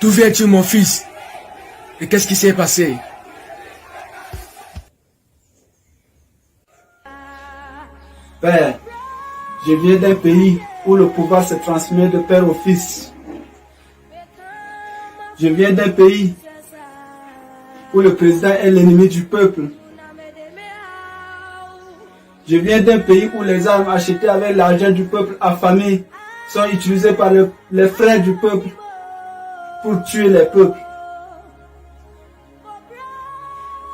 D'où viens-tu, mon fils? Et qu'est-ce qui s'est passé? Père, je viens d'un pays où le pouvoir se transmet de père au fils. Je viens d'un pays où le président est l'ennemi du peuple. Je viens d'un pays où les armes achetées avec l'argent du peuple affamé sont utilisées par les frères du peuple pour tuer les peuples.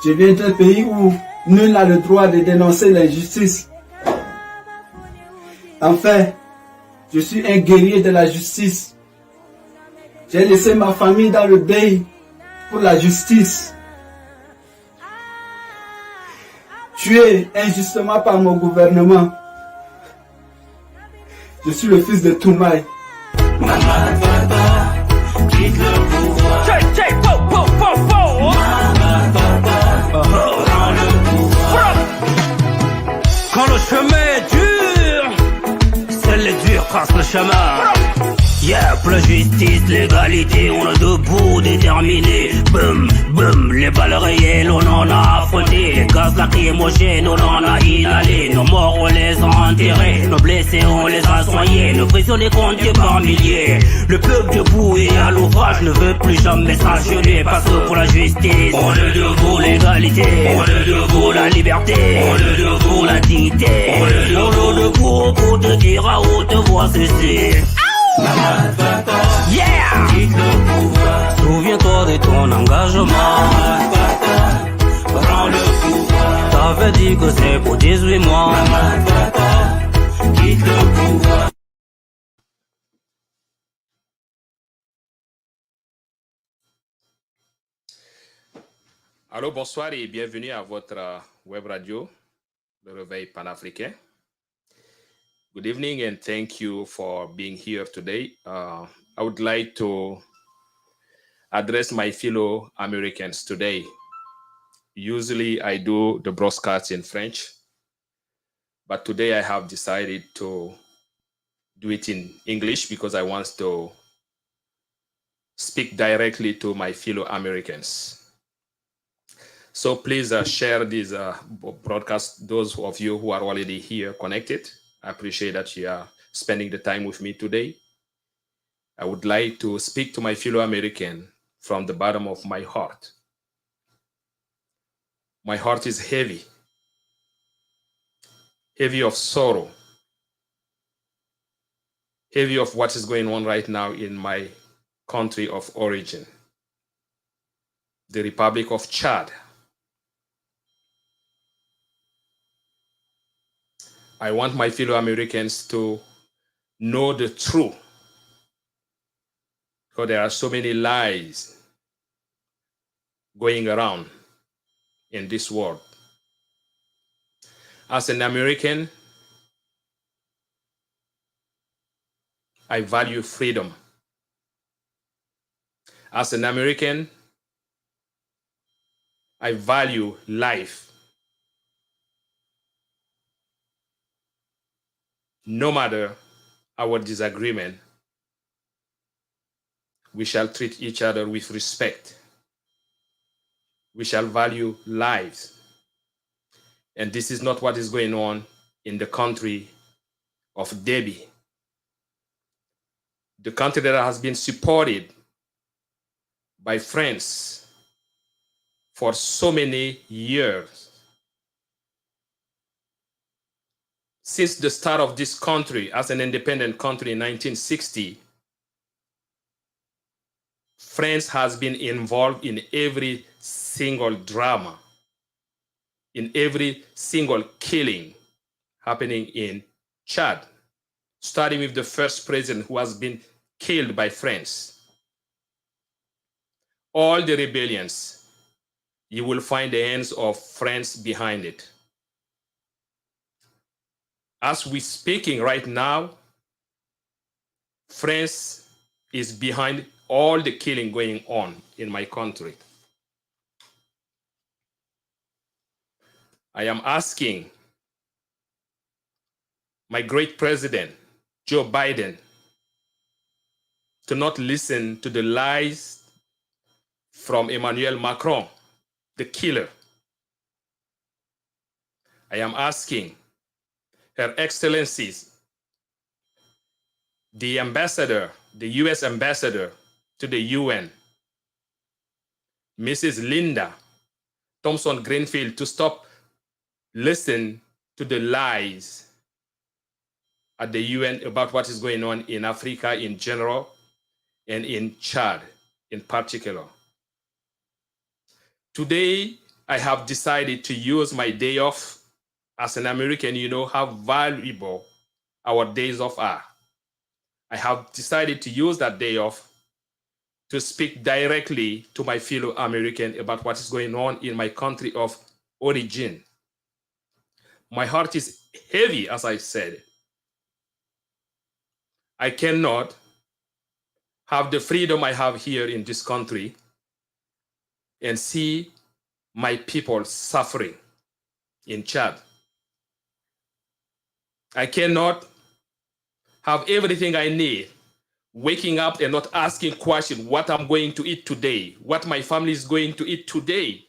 Je viens d'un pays où nul n'a le droit de dénoncer l'injustice. Enfin, je suis un guerrier de la justice. J'ai laissé ma famille dans le deuil pour la justice. Tué injustement par mon gouvernement. Je suis le fils de Toumaï. Quitte le pouvoir. Prends le pouvoir. Quand le chemin est dur, seuls les durs tracent le chemin. Yeah, pour la justice, l'égalité, on est debout, déterminé. Boum, boum, les balles réelles, on en a affronté. Les gaz lacrymogènes, on en a inhalé. Nos morts, on les a enterrés. Nos blessés, on les a soignés. Nos prisonniers comptés par milliers. Le peuple debout et à l'ouvrage ne veut plus jamais stationner. Parce que pour la justice, on est debout, l'égalité. On est debout, la liberté. On est debout, la dignité. On est debout pour te dire à haute voix ceci. Yeah! Souviens-toi de ton engagement. Prends le pouvoir. T'avais dit que c'est pour 18 mois. Quitte le pouvoir. Allô, bonsoir et bienvenue à votre web radio, le Réveil panafricain. Good evening and thank you for being here today. I would like to address my fellow Americans today. Usually I do the broadcasts in French, but today I have decided to do it in English because I want to speak directly to my fellow Americans. So please share this broadcast, those of you who are already here connected. I appreciate that you are spending the time with me today. I would like to speak to my fellow American from the bottom of my heart. My heart is heavy, heavy of sorrow, heavy of what is going on right now in my country of origin, the Republic of Chad. I want my fellow Americans to know the truth, because there are so many lies going around in this world. As an American, I value freedom. As an American, I value life. No matter our disagreement, we shall treat each other with respect. We shall value lives. And this is not what is going on in the country of DEBY, the country that has been supported by France for so many years. Since the start of this country as an independent country in 1960, France has been involved in every single drama, in every single killing happening in Chad, starting with the first president who has been killed by France. All the rebellions, you will find the hands of France behind it. As we're speaking right now, France is behind all the killing going on in my country. I am asking my great president, Joe Biden, to not listen to the lies from Emmanuel Macron, the killer. I am asking Her Excellencies, the ambassador, the US ambassador to the UN, Mrs. Linda Thompson Greenfield, to stop listening to the lies at the UN about what is going on in Africa in general and in Chad in particular. Today, I have decided to use my day off. As an American, you know how valuable our days off are. I have decided to use that day off to speak directly to my fellow American about what is going on in my country of origin. My heart is heavy, as I said. I cannot have the freedom I have here in this country and see my people suffering in Chad. I cannot have everything I need, waking up and not asking questions, what I'm going to eat today, what my family is going to eat today,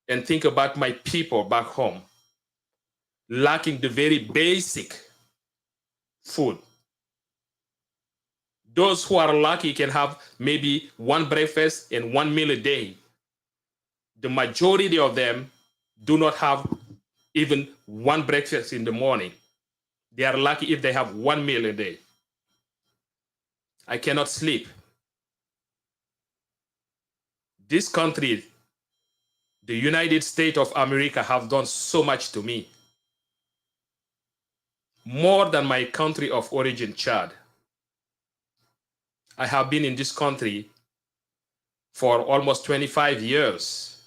and think about my people back home, lacking the very basic food. Those who are lucky can have maybe one breakfast and one meal a day. The majority of them do not have even one breakfast in the morning. They are lucky if they have one meal a day. I cannot sleep. This country, the United States of America, have done so much to me. More than my country of origin, Chad. I have been in this country for almost 25 years,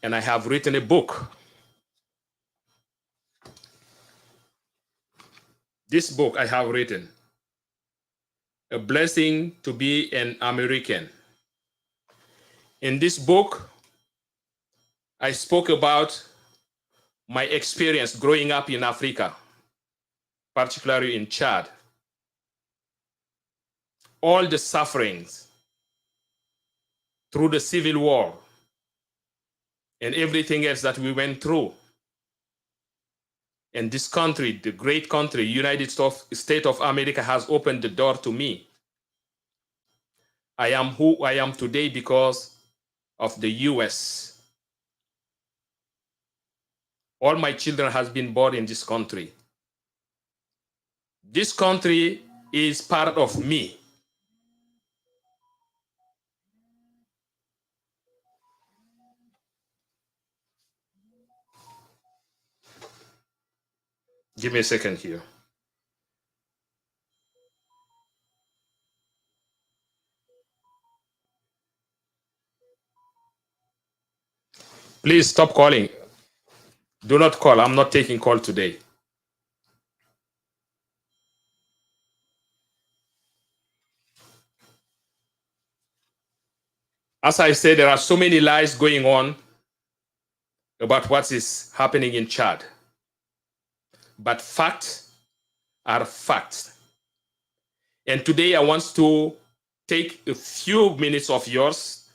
and I have written a book. This book I have written, A Blessing to be an American. In this book, I spoke about my experience growing up in Africa, particularly in Chad. All the sufferings through the civil war and everything else that we went through. And this country, the great country, United States of America, has opened the door to me. I am who I am today because of the US. All my children has been born in this country. This country is part of me. Give me a second here. Please stop calling. Do not call. I'm not taking call today. As I said, there are so many lies going on about what is happening in Chad. But facts are facts. And today I want to take a few minutes of yours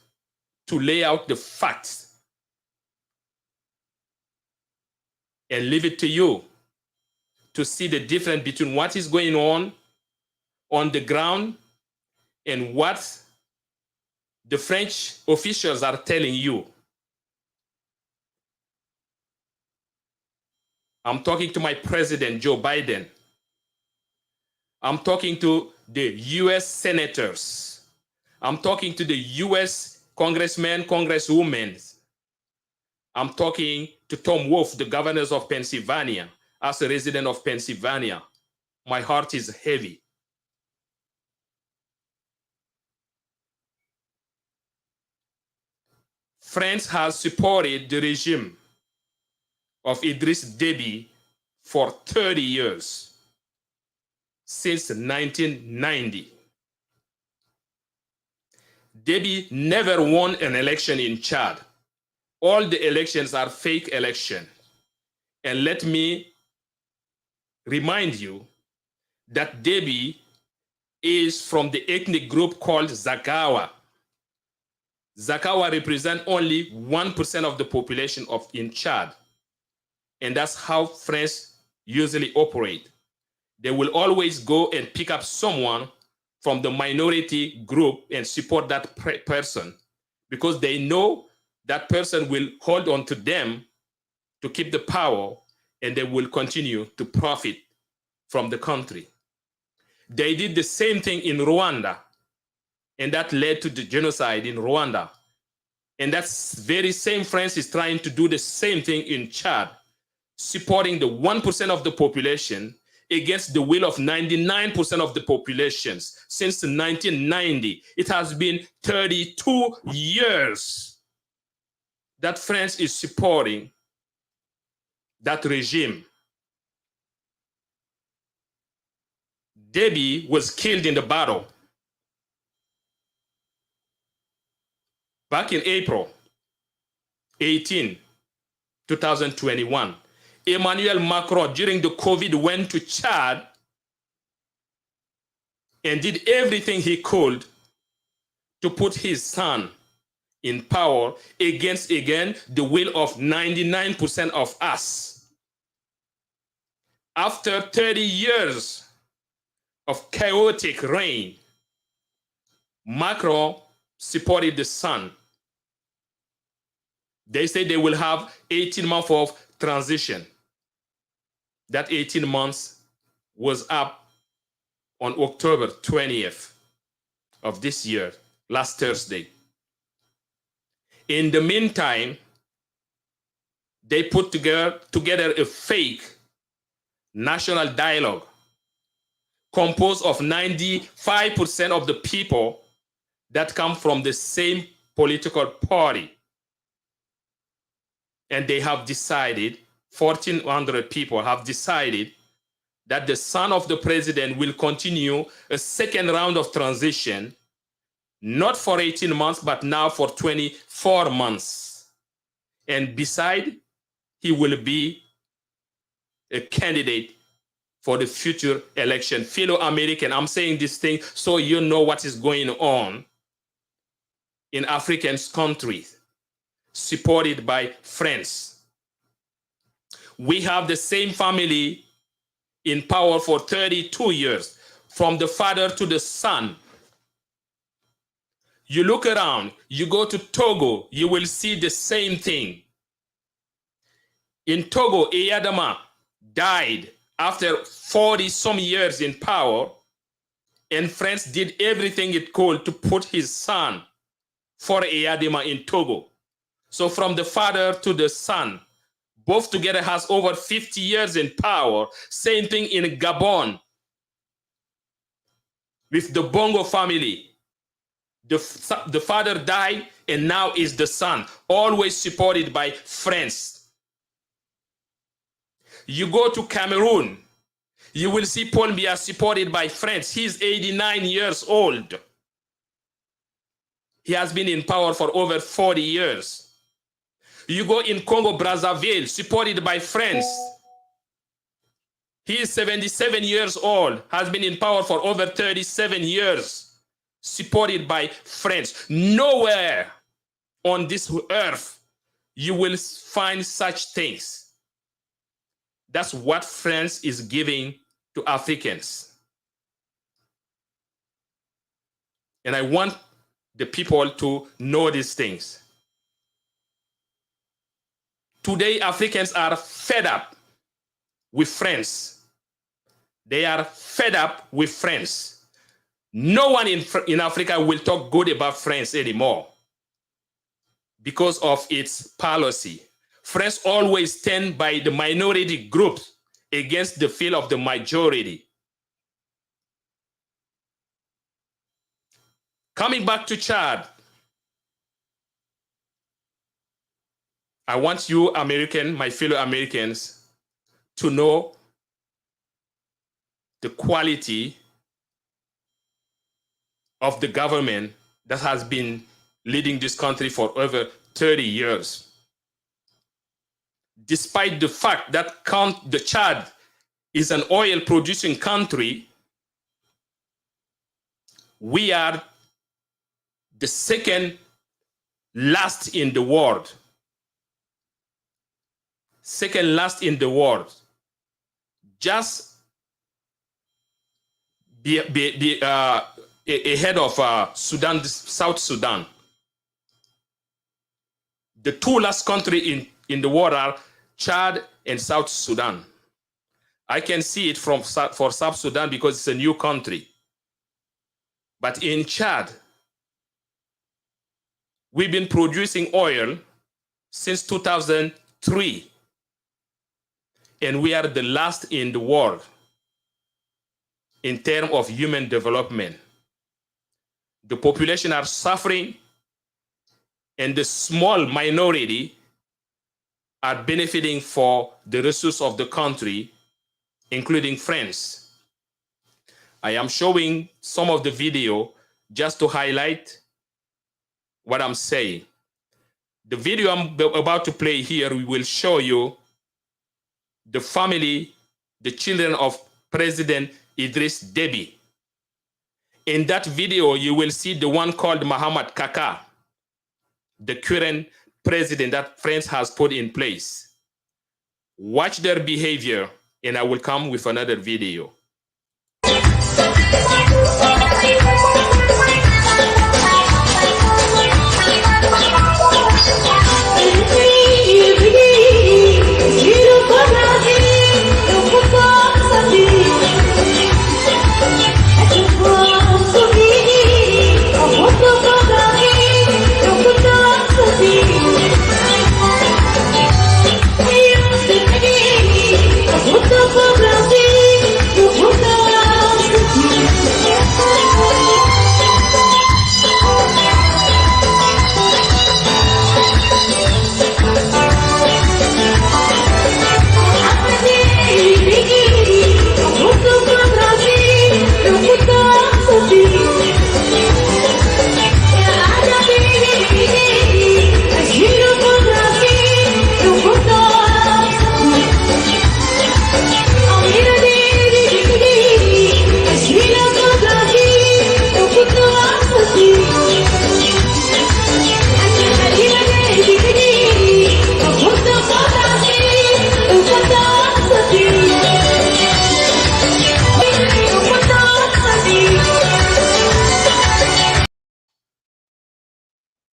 to lay out the facts and leave it to you to see the difference between what is going on the ground and what the French officials are telling you. I'm talking to my president, Joe Biden. I'm talking to the US senators. I'm talking to the US congressmen, congresswomen. I'm talking to Tom Wolf, the governor of Pennsylvania. As a resident of Pennsylvania, my heart is heavy. France has supported the regime of Idriss Deby for 30 years, since 1990. Deby never won an election in Chad. All the elections are fake elections. And let me remind you that Deby is from the ethnic group called Zagawa. Zakawa represent only 1% of the population in Chad. And that's how French usually operate. They will always go and pick up someone from the minority group and support that person because they know that person will hold on to them to keep the power, and they will continue to profit from the country. They did the same thing in Rwanda, and that led to the genocide in Rwanda. And that's very same France is trying to do the same thing in Chad, supporting the 1% of the population against the will of 99% of the populations. Since 1990, it has been 32 years that France is supporting that regime. Deby was killed in the battle back in April 18, 2021. Emmanuel Macron, during the COVID, went to Chad and did everything he could to put his son in power against, again, the will of 99% of us. After 30 years of chaotic reign, Macron supported the son. They say they will have 18 months of transition. That 18 months was up on October 20th of this year, last Thursday. In the meantime, they put together a fake national dialogue composed of 95% of the people that come from the same political party. And they have decided, 1,400 people have decided that the son of the president will continue a second round of transition, not for 18 months, but now for 24 months. And beside, he will be a candidate for the future election. Fellow American, I'm saying this thing so you know what is going on in African countries, supported by France. We have the same family in power for 32 years, from the father to the son. You look around, you go to Togo, you will see the same thing. In Togo, Eyadema died after 40-some years in power, and France did everything it could to put his son for Eyadema in Togo. So from the father to the son, both together has over 50 years in power. Same thing in Gabon with the Bongo family. The father died, and now is the son, always supported by France. You go to Cameroon, you will see Paul Biya supported by France. He's 89 years old. He has been in power for over 40 years. You go in Congo Brazzaville, supported by France. He is 77 years old, has been in power for over 37 years, supported by France. Nowhere on this earth you will find such things. That's what France is giving to Africans. And I want the people to know these things. Today, Africans are fed up with France. They are fed up with France. No one in Africa will talk good about France anymore because of its policy. France always stand by the minority groups against the will of the majority. Coming back to Chad, I want you, my fellow Americans, to know the quality of the government that has been leading this country for over 30 years. Despite the fact that the Chad is an oil-producing country, we are the second last in the world. Second last in the world. Just ahead of Sudan, South Sudan. The two last countries in the world are Chad and South Sudan. I can see it for South Sudan because it's a new country. But in Chad, we've been producing oil since 2003. And we are the last in the world in terms of human development. The population are suffering, and the small minority are benefiting for the resources of the country, including France. I am showing some of the video just to highlight what I'm saying. The video I'm about to play here, we will show you the family, the children of President Idriss Deby. In that video, you will see the one called Mahamat KAKA, the current president that France has put in place. Watch their behavior, and I will come with another video.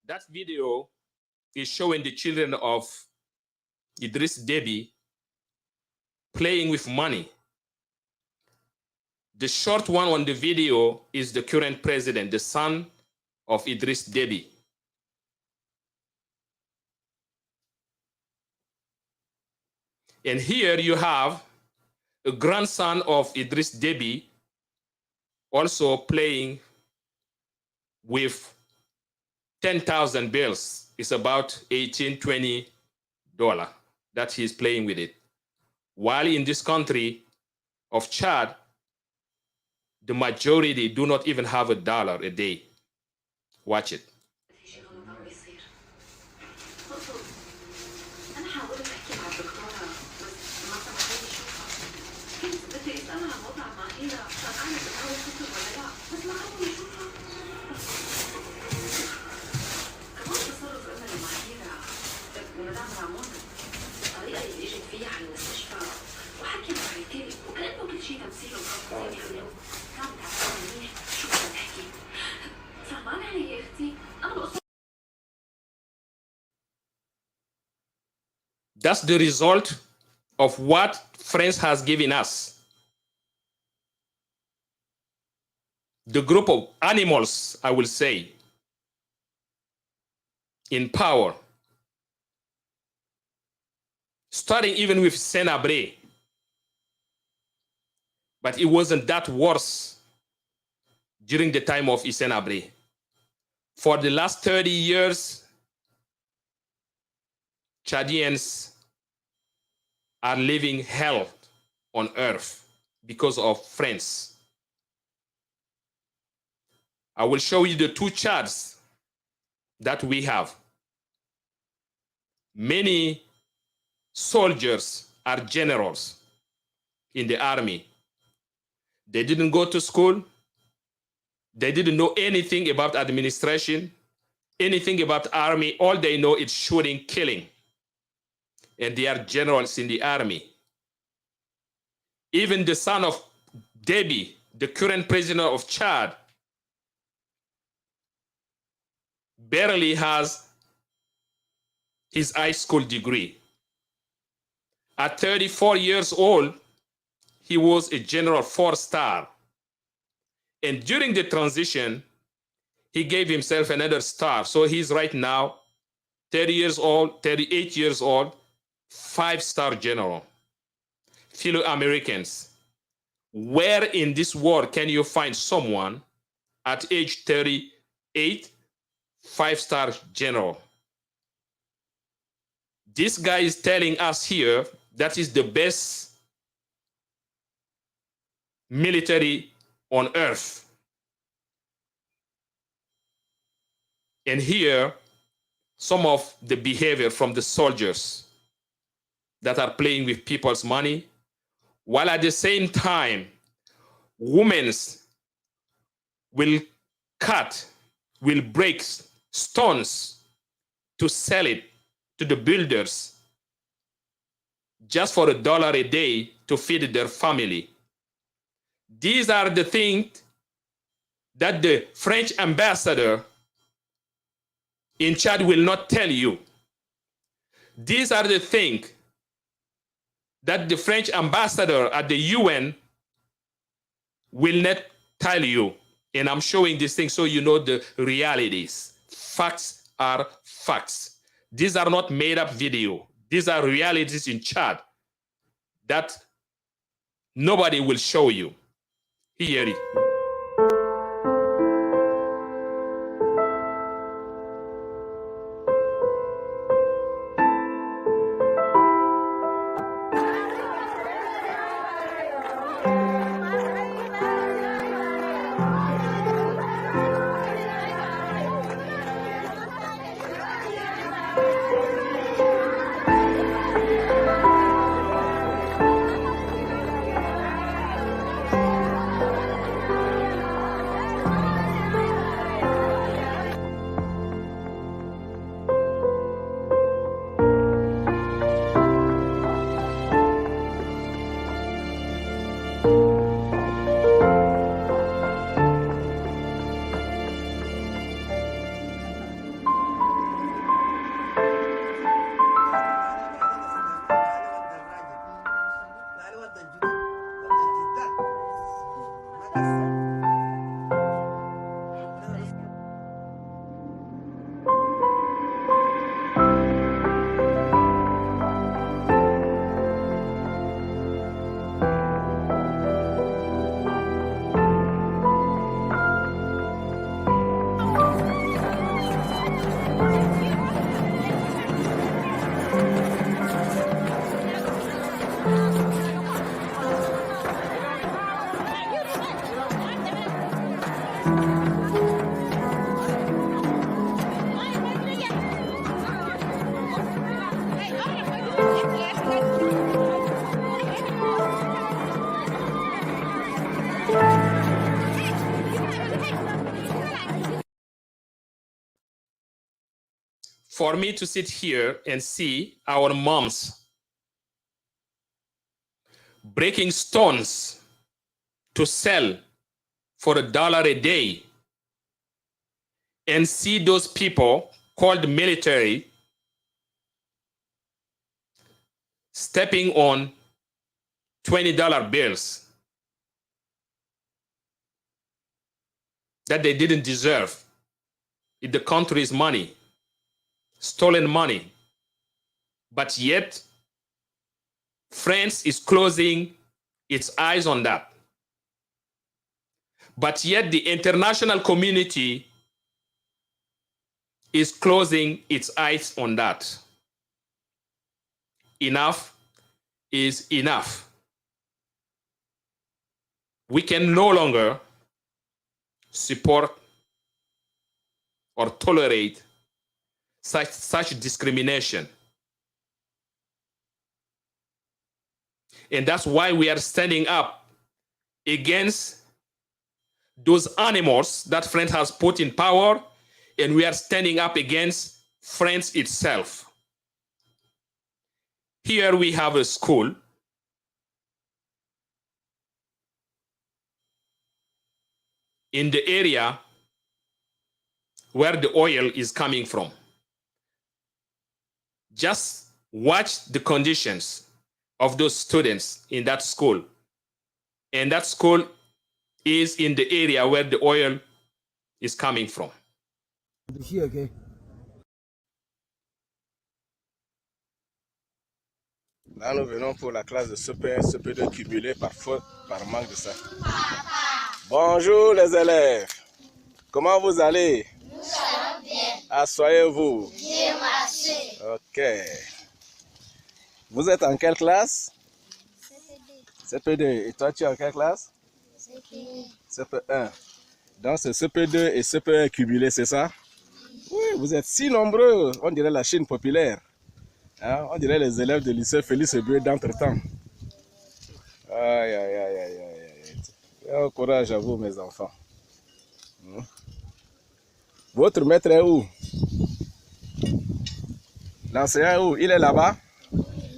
That video is showing the children of Idriss Deby playing with money. The short one on the video is the current president, the son of Idriss Deby. And here you have a grandson of Idriss Deby also playing with 10,000 bills. It's about $18, $20 that he's playing with it. While in this country of Chad, the majority do not even have $1 a day. Watch it. That's the result of what France has given us. The group of animals, I will say, in power. Starting even with Senabre. But it wasn't that worse during the time of Senabre. For the last 30 years, Chadians are living hell on earth because of France. I will show you the two Chads that we have. Many soldiers are generals in the army. They didn't go to school. They didn't know anything about administration. anything about army. All they know is shooting, killing. And they are generals in the army. Even the son of Deby, the current president of Chad, barely has his high school degree. At 34 years old, he was a general 4-star. And during the transition, he gave himself another star. So he's right now 30 years old, 38 years old, 5-star general. Fellow Americans, where in this world can you find someone at age 38, 5-star general? This guy is telling us here that is the best military on earth. And here, some of the behavior from the soldiers that are playing with people's money, while at the same time, women will break stones to sell it to the builders just for $1 a day to feed their family. These are the things that the French ambassador in Chad will not tell you. These are the things that the French ambassador at the UN will not tell you. And I'm showing these things so you know the realities. Facts are facts. These are not made up video. These are realities in Chad that nobody will show you. Here it is. For me to sit here and see our moms breaking stones to sell for $1 a day, and see those people called military stepping on $20 bills that they didn't deserve. It's the country's money, stolen money. But yet, France is closing its eyes on that. But yet, the international community is closing its eyes on that. Enough is enough. We can no longer support or tolerate such discrimination. And that's why we are standing up against those animals that France has put in power and we are standing up against France itself. Here we have a school in the area where the oil is coming from. Just watch the conditions of those students in that school. And that school is in the area where the oil is coming from. Là, nous venons pour la classe de CP1, CP2 cumulé par faute, par manque de ça. Bonjour les élèves. Comment vous allez? Nous allons bien. Asseyez-vous. Bien, merci. Ok. Vous êtes en quelle classe? CP2. CP2. Et toi, tu es en quelle classe? CP1. CP1. Donc, c'est CP2 et CP1 cumulé, c'est ça? Oui, vous êtes si nombreux. On dirait la Chine populaire. Hein? On dirait les élèves de lycée Félix Eboué d'entre-temps. Aïe, aïe, aïe, aïe, aïe. Au courage à vous, mes enfants. Votre maître est où? L'enseignant est où? Il est là-bas?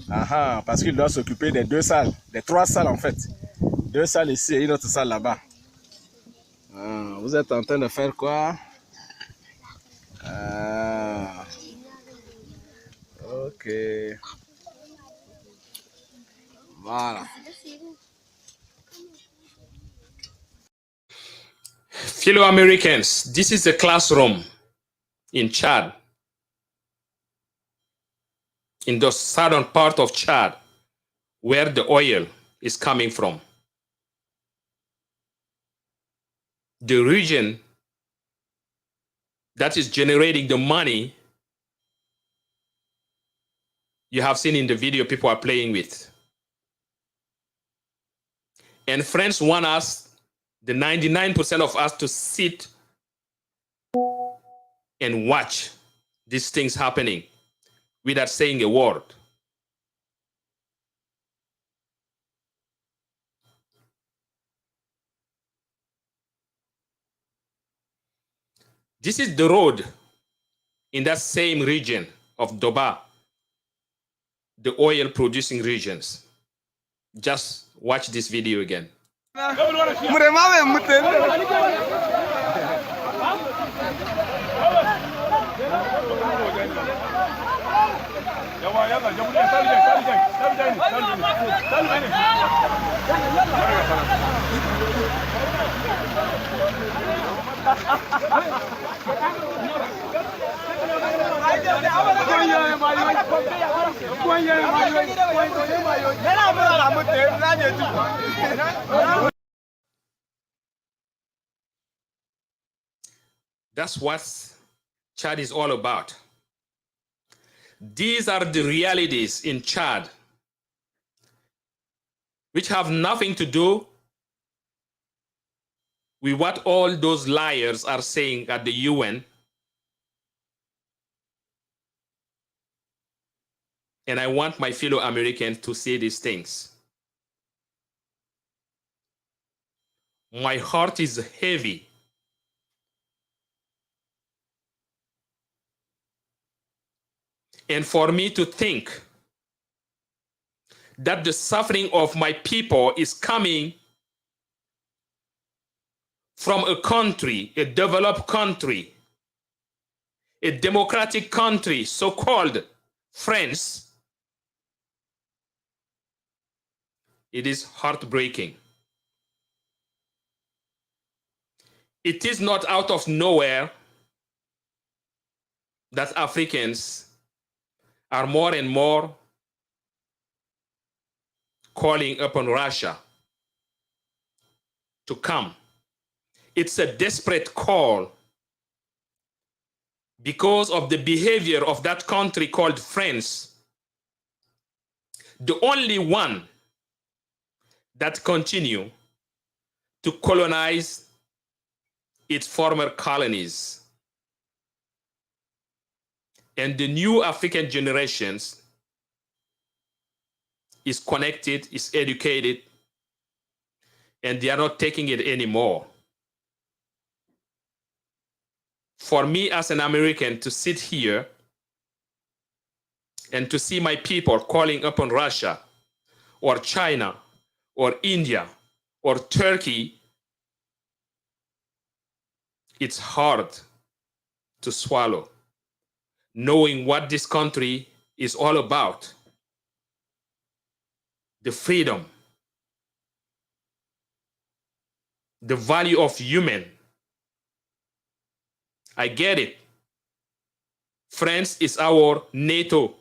Ah, parce qu'il doit s'occuper des 2 salles, des 3 salles en fait. 2 salles ici et une autre salle là-bas. Ah, vous êtes en train de faire quoi? Ah. Ok. Voilà. Fellow Americans, this is the classroom in Chad, in the southern part of Chad, where the oil is coming from. The region that is generating the money you have seen in the video people are playing with. And friends want us, the 99% of us, to sit and watch these things happening without saying a word. This is the road in that same region of Doba, the oil producing regions. Just watch this video again. That's what Chad is all about. These are the realities in Chad, which have nothing to do with what all those liars are saying at the UN. And I want my fellow Americans to see these things. My heart is heavy. And for me to think that the suffering of my people is coming from a country, a developed country, a democratic country, so-called France, it is heartbreaking. It is not out of nowhere that Africans are more and more calling upon Russia to come. It's a desperate call because of the behavior of that country called France, the only one that continue to colonize its former colonies. And the new African generations is connected, is educated, and they are not taking it anymore. for me as an American to sit here and to see my people calling upon Russia or China or India or Turkey, it's hard to swallow, knowing what this country is all about. The freedom, the value of human. I get it. France is our NATO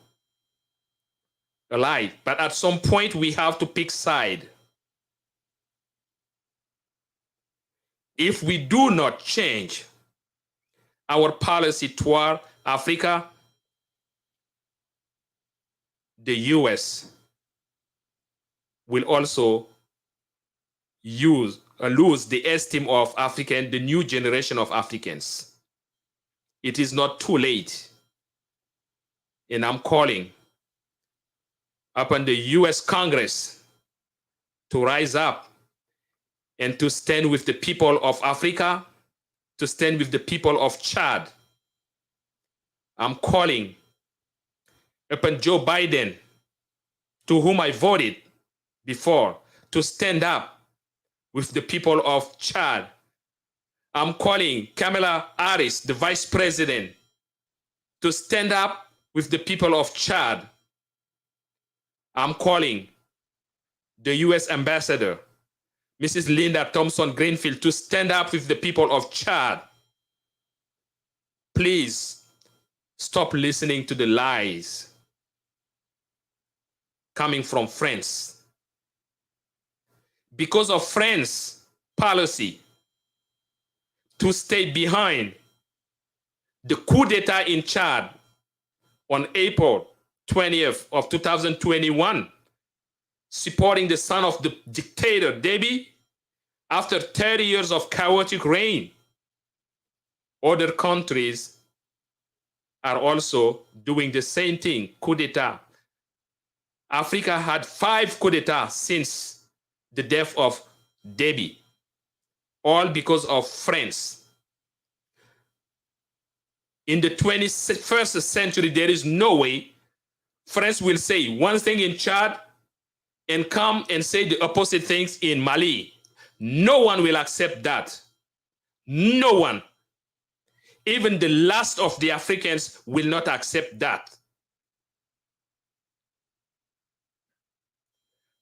ally, but at some point we have to pick side. If we do not change our policy toward Africa, the US will also lose the esteem of African, the new generation of Africans. It is not too late. And I'm calling upon the US Congress to rise up and to stand with the people of Africa, to stand with the people of Chad. I'm calling upon Joe Biden, to whom I voted before, to stand up with the people of Chad. I'm calling Kamala Harris, the vice president, to stand up with the people of Chad. I'm calling the US ambassador, Mrs. Linda Thompson Greenfield, to stand up with the people of Chad. Please stop listening to the lies coming from France. Because of France's policy to stay behind the coup d'etat in Chad on April 20th of 2021, supporting the son of the dictator Deby, after 30 years of chaotic reign, other countries are also doing the same thing, coup d'etat. Africa had 5 coups d'etat since the death of Deby, all because of France. In the 21st century, there is no way France will say one thing in Chad and come and say the opposite things in Mali. No one will accept that. No one. Even the last of the Africans will not accept that.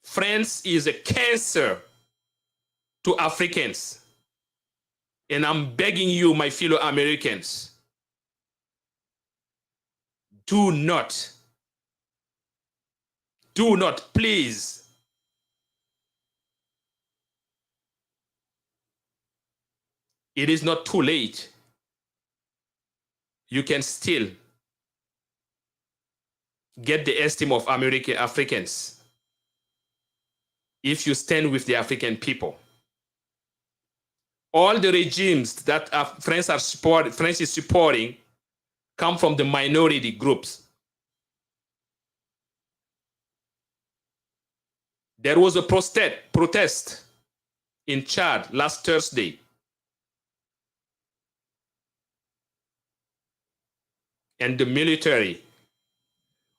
France is a cancer to Africans. And I'm begging you, my fellow Americans, do not, please, it is not too late. You can still get the esteem of Africans if you stand with the African people. All the regimes that France is supporting come from the minority groups. There was a protest in Chad last Thursday. And the military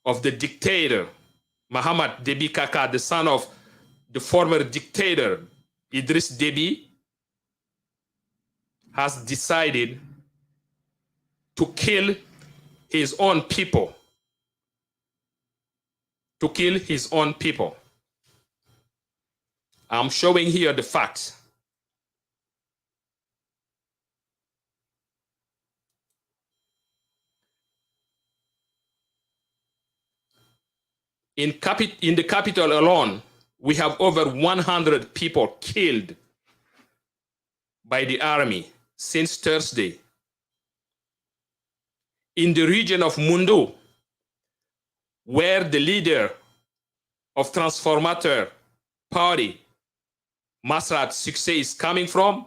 of the dictator, Mahamat Deby KAKA, the son of the former dictator, Idriss Deby, has decided to kill his own people. To kill his own people. I'm showing here the facts. In the capital alone, we have over 100 people killed by the army since Thursday. In the region of Mundu, where the leader of Transformateur Party, Massacre Success, is coming from,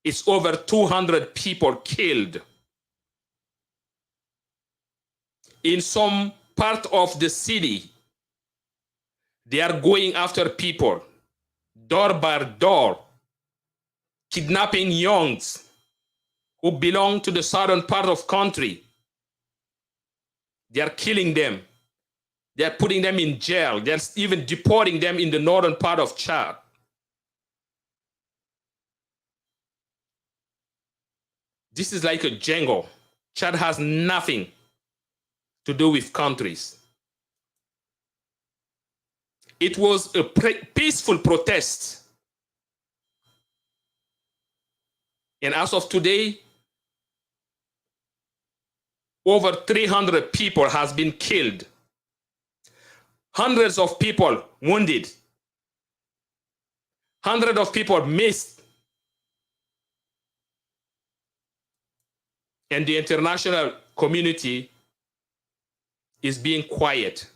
it's over 200 people killed. In some part of the city, they are going after people, door by door, kidnapping youngs who belong to the southern part of country. They are killing them. They are putting them in jail. They're even deporting them in the northern part of Chad. This is like a jungle. Chad has nothing to do with countries. It was a peaceful protest. And as of today, over 300 people has been killed. Hundreds of people wounded. Hundreds of people missed. And the international community is being quiet.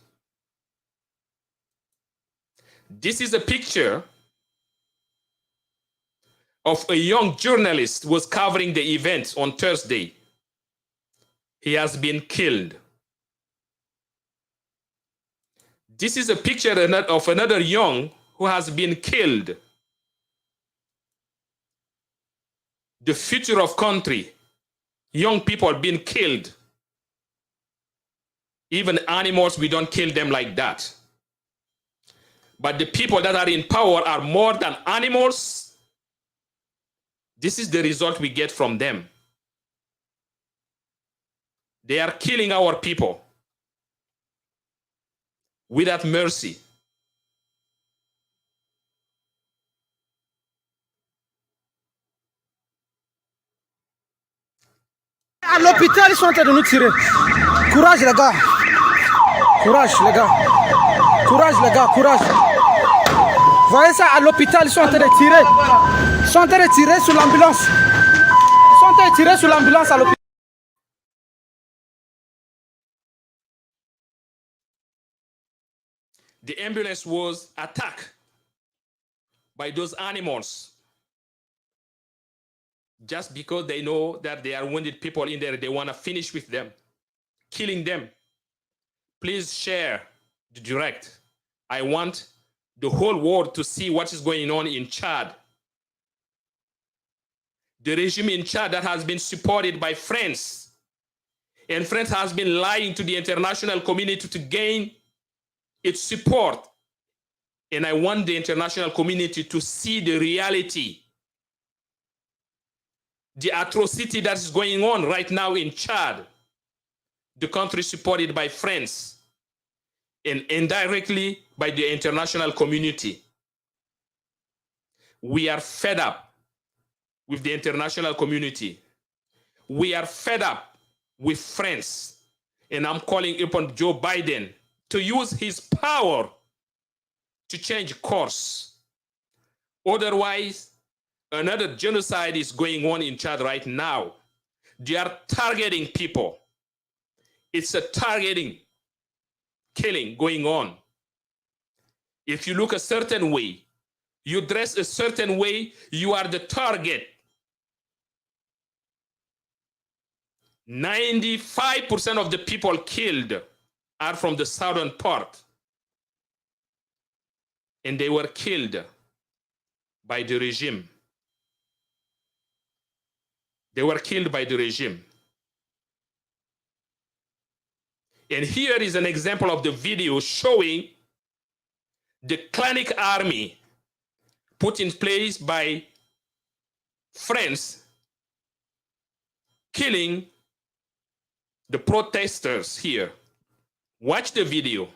This is a picture of a young journalist who was covering the event on Thursday. He has been killed. This is a picture of another young who has been killed. The future of country. Young people being killed. Even animals, we don't kill them like that. But the people that are in power are more than animals. This is the result we get from them. They are killing our people without mercy. À l'hôpital, ils sont en train de nous tirer. Courage les gars. Courage les gars. Courage les gars, courage. Vous voyez ça, à l'hôpital, ils sont en train de tirer. Ils sont en train de tirer sur l'ambulance. Ils sont en train de tirer sur l'ambulance à l'hôpital. The ambulance was attacked by those animals. Just because they know that there are wounded people in there, they want to finish with them, killing them. Please share the direct. I want the whole world to see what is going on in Chad. The regime in Chad that has been supported by France. And France has been lying to the international community to gain its support. And I want the international community to see the reality. The atrocity that is going on right now in Chad, the country supported by France and indirectly by the international community. We are fed up with the international community. We are fed up with France. And I'm calling upon Joe Biden to use his power to change course. Otherwise, another genocide is going on in Chad right now. They are targeting people. It's a targeting, killing going on. If you look a certain way, you dress a certain way, you are the target. 95% of the people killed are from the southern part. And they were killed by the regime. They were killed by the regime. And here is an example of the video showing the clinic army put in place by France killing the protesters here. Watch the video.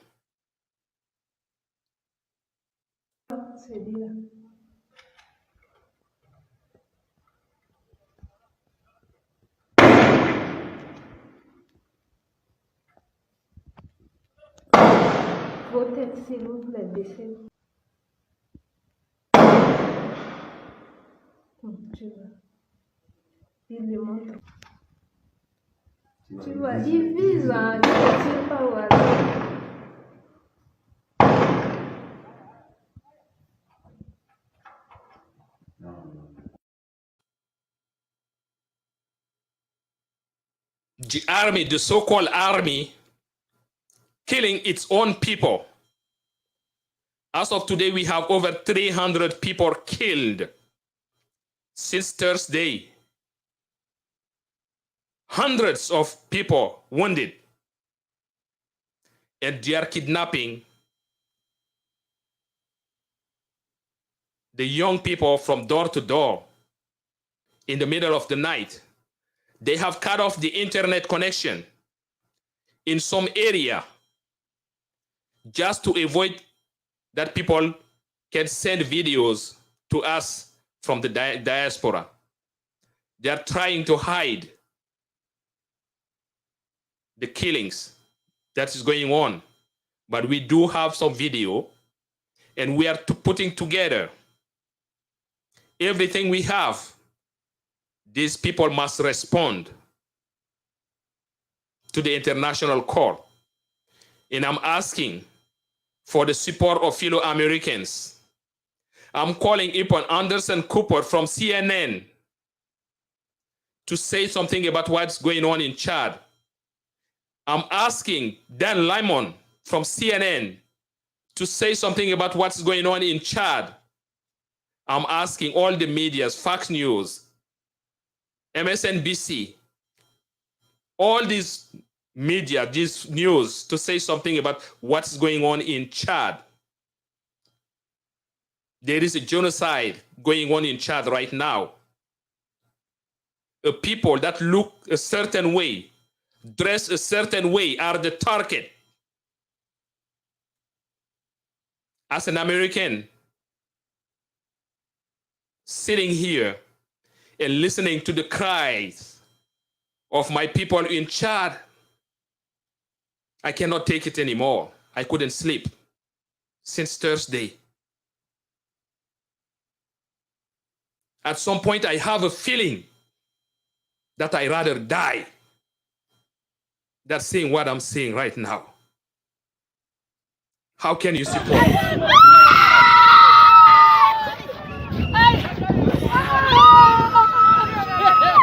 Vos têtes, s'il vous plaît, baissez. Tu vois. Il lui montre. Tu vois, il vise, hein, tu ne tires pas au hasard. The army, the so-called army, killing its own people. As of today, we have over 300 people killed since Thursday. hundreds of people wounded, and they are kidnapping the young people from door to door in the middle of the night. They have cut off the internet connection in some area just to avoid that people can send videos to us from the diaspora. They are trying to hide the killings that is going on. But we do have some video, and we are putting together everything we have. These people must respond to the international court. And I'm asking for the support of fellow Americans. I'm calling upon Anderson Cooper from CNN to say something about what's going on in Chad. I'm asking Dan Limon from CNN to say something about what's going on in Chad. I'm asking all the medias, Fox News, MSNBC, all these media, this news, to say something about what's going on in Chad. There is a genocide going on in Chad right now. People that look a certain way, dress a certain way, are the target. As an American, sitting here and listening to the cries of my people in Chad, I cannot take it anymore. I couldn't sleep since Thursday. At some point, I have a feeling that I'd rather die than seeing what I'm seeing right now. How can you support?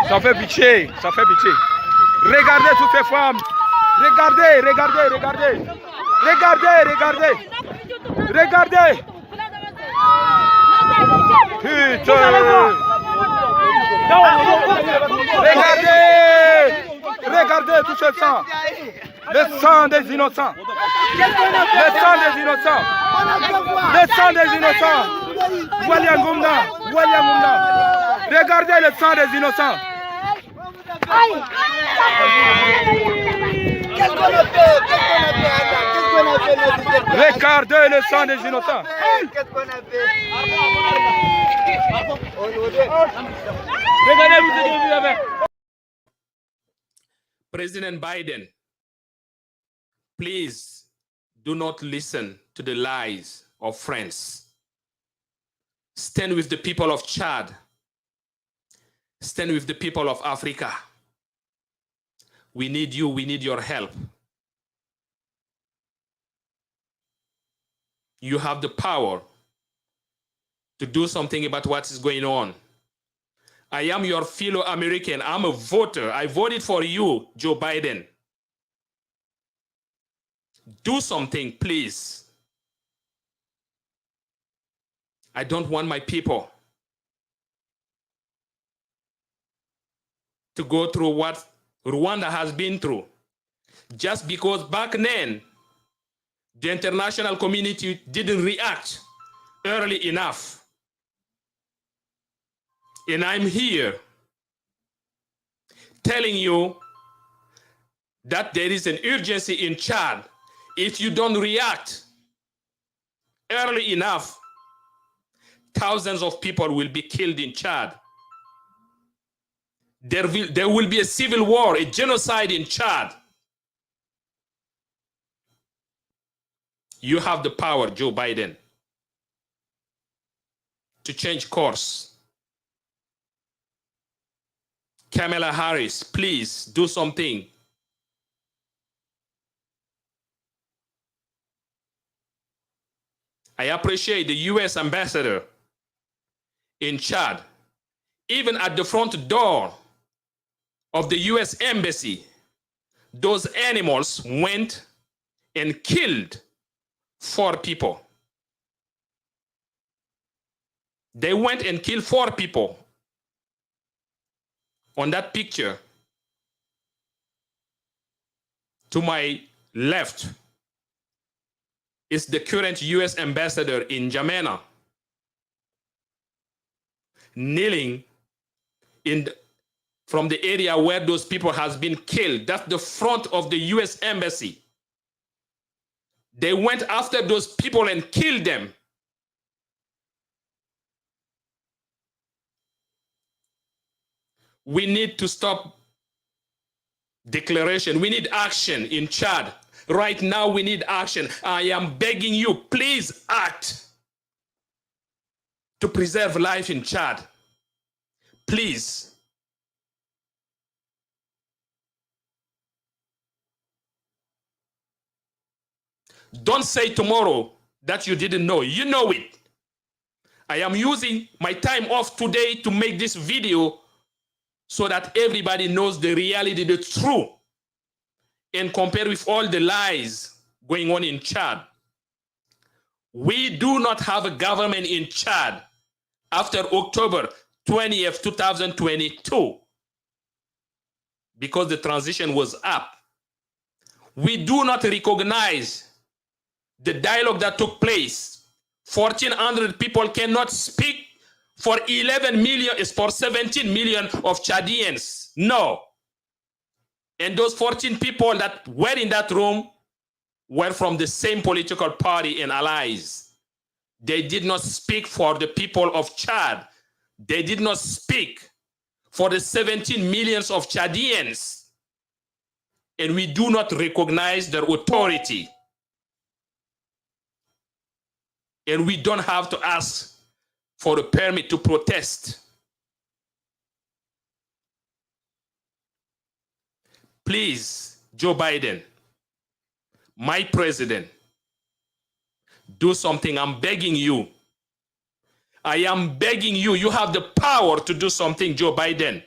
Ça fait pitié, ça fait pitié. Regardez toutes ces femmes. Regardez, regardez, regardez. Regardez, regardez. Regardez. Putain. Regardez. Regardez tout ce sang. Le sang des innocents. Le sang des innocents. Le sang des innocents. Waliangumna. Waliangumna. Regardez le sang des innocents. Regardez le sang des innocents. President Biden, please do not listen to the lies of friends. Stand with the people of Chad. Stand with the people of Africa. We need you. We need your help. You have the power to do something about what is going on. I am your fellow American. I'm a voter. I voted for you, Joe Biden. Do something, please. I don't want my people to go through what Rwanda has been through. Just because back then, the international community didn't react early enough. And I'm here telling you that there is an urgency in Chad. If you don't react early enough, thousands of people will be killed in Chad. There will be a civil war, a genocide in Chad. You have the power, Joe Biden, to change course. Kamala Harris, please do something. I appreciate the U.S. ambassador in Chad. Even at the front door of the U.S. embassy, those animals went and killed 4 people. They went and killed 4 people. On that picture, To my left is the current US ambassador in N'Djamena, kneeling from the area where those people has been killed. That's the front of the US embassy. They went after those people and killed them. We need to stop declaration. We need action in Chad. Right now, we need action. I am begging you, please act to preserve life in Chad. Please. Don't say tomorrow that you didn't know. You know it. I am using my time off today to make this video so that everybody knows the reality, the truth, and compare with all the lies going on in Chad. We do not have a government in Chad after October 20th, 2022, because the transition was up. We do not recognize the dialogue that took place. 1,400 people cannot speak for 11 million, is for 17 million of Chadians. No. And those 14 people that were in that room were from the same political party and allies. They did not speak for the people of Chad. They did not speak for the 17 millions of Chadians. And we do not recognize their authority. And we don't have to ask for a permit to protest. Please, Joe Biden, my president, do something. I'm begging you. I am begging you. You have the power to do something, Joe Biden.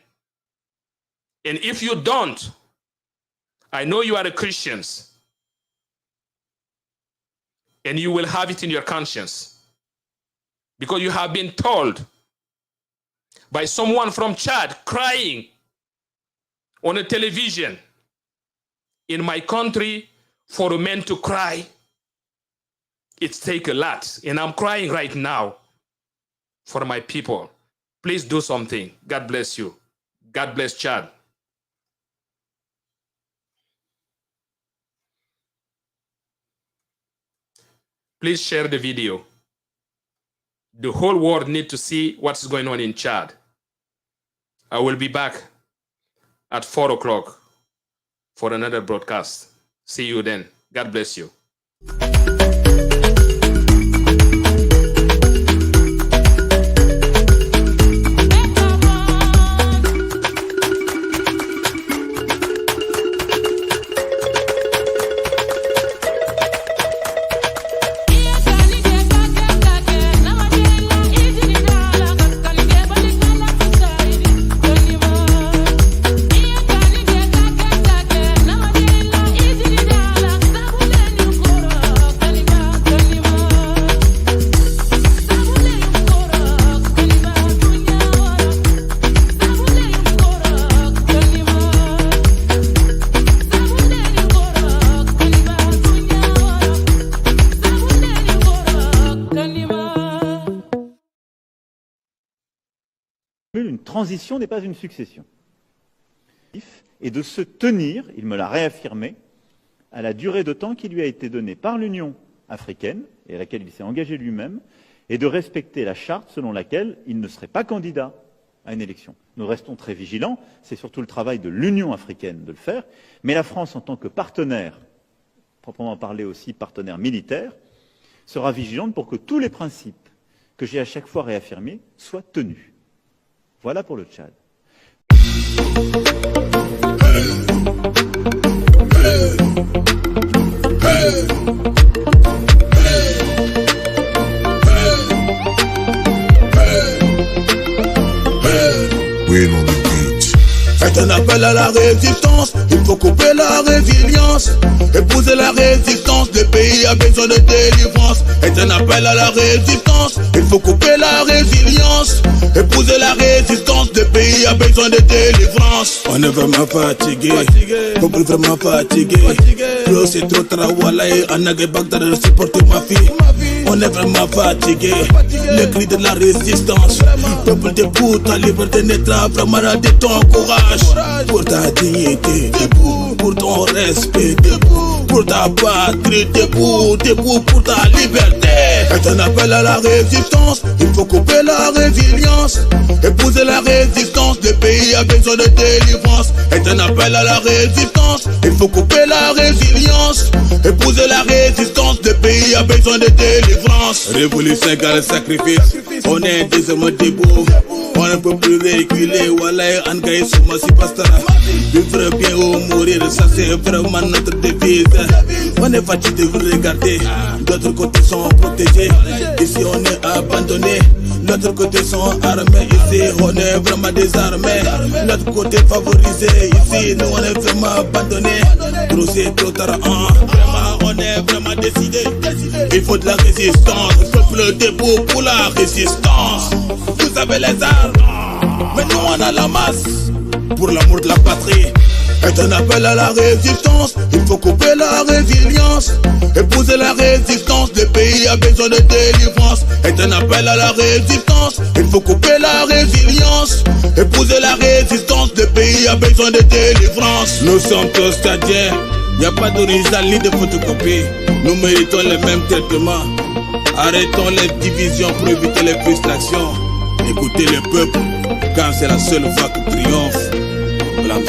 And if you don't, I know you are a Christians, and you will have it in your conscience, because you have been told by someone from Chad crying on a television, in my country, for a man to cry, it takes a lot. And I'm crying right now for my people. Please do something. God bless you. God bless Chad. Please share the video. The whole world needs to see what's going on in Chad. I will be back at 4 o'clock for another broadcast. See you then. God bless you. Une transition n'est pas une succession. Et de se tenir, il me l'a réaffirmé, à la durée de temps qui lui a été donnée par l'Union africaine, et à laquelle il s'est engagé lui-même, et de respecter la charte selon laquelle il ne serait pas candidat à une élection. Nous restons très vigilants, c'est surtout le travail de l'Union africaine de le faire, mais la France, en tant que partenaire, proprement parlé aussi partenaire militaire, sera vigilante pour que tous les principes que j'ai à chaque fois réaffirmés soient tenus. Voilà pour le Tchad. C'est un appel à la résistance, il faut couper la résilience, épouser la résistance, le pays a besoin de délivrance. C'est un appel à la résistance, il faut couper la résilience, épouser la résistance, le pays pays a besoin de délivrance. On est vraiment fatigué, peuple vraiment fatigué. Bro, c'est trop travail, Anagé Bagdad de supporter ma fille. On est vraiment fatigué, les cris de la résistance. Peuple debout, ta liberté naîtra vraiment de ton courage. Pour ta dignité, debout, pour ton respect, debout, pour ta patrie, debout, debout pour ta liberté. C'est un appel à la résistance, il faut couper la résilience. Épouser la résistance, le pays a besoin de délivrance. C'est un appel à la résistance, il faut couper la résilience. Épouser la résistance, le pays a besoin de délivrance. Révolution égale sacrifice, on est désormais debout. On ne peut plus reculer, Wallah, Angaï, Souma, si basta. Vivre bien ou mourir, ça c'est vraiment notre devise. On est fatigué de vous regarder, d'autres côtés sont protégés. Ici on est abandonné, l'autre côté sont armés. Ici on est vraiment désarmés, l'autre côté favorisé. Ici nous on est vraiment abandonnés. Trop c'est trop tard, vraiment on est vraiment décidé. Il faut de la résistance, peuple debout pour la résistance. Vous avez les armes, mais nous on a la masse pour l'amour de la patrie. C'est un appel à la résistance, il faut couper la résilience. Épouser la résistance, le pays a besoin de délivrance. C'est un appel à la résistance, il faut couper la résilience. Épouser la résistance, le pays a besoin de délivrance. Nous sommes tous tchadiens, y a pas d'original ni de photocopie. Nous méritons les mêmes traitements. Arrêtons les divisions pour éviter les frustrations. Écoutez le peuple, quand c'est la seule voix qui triomphe. Blanc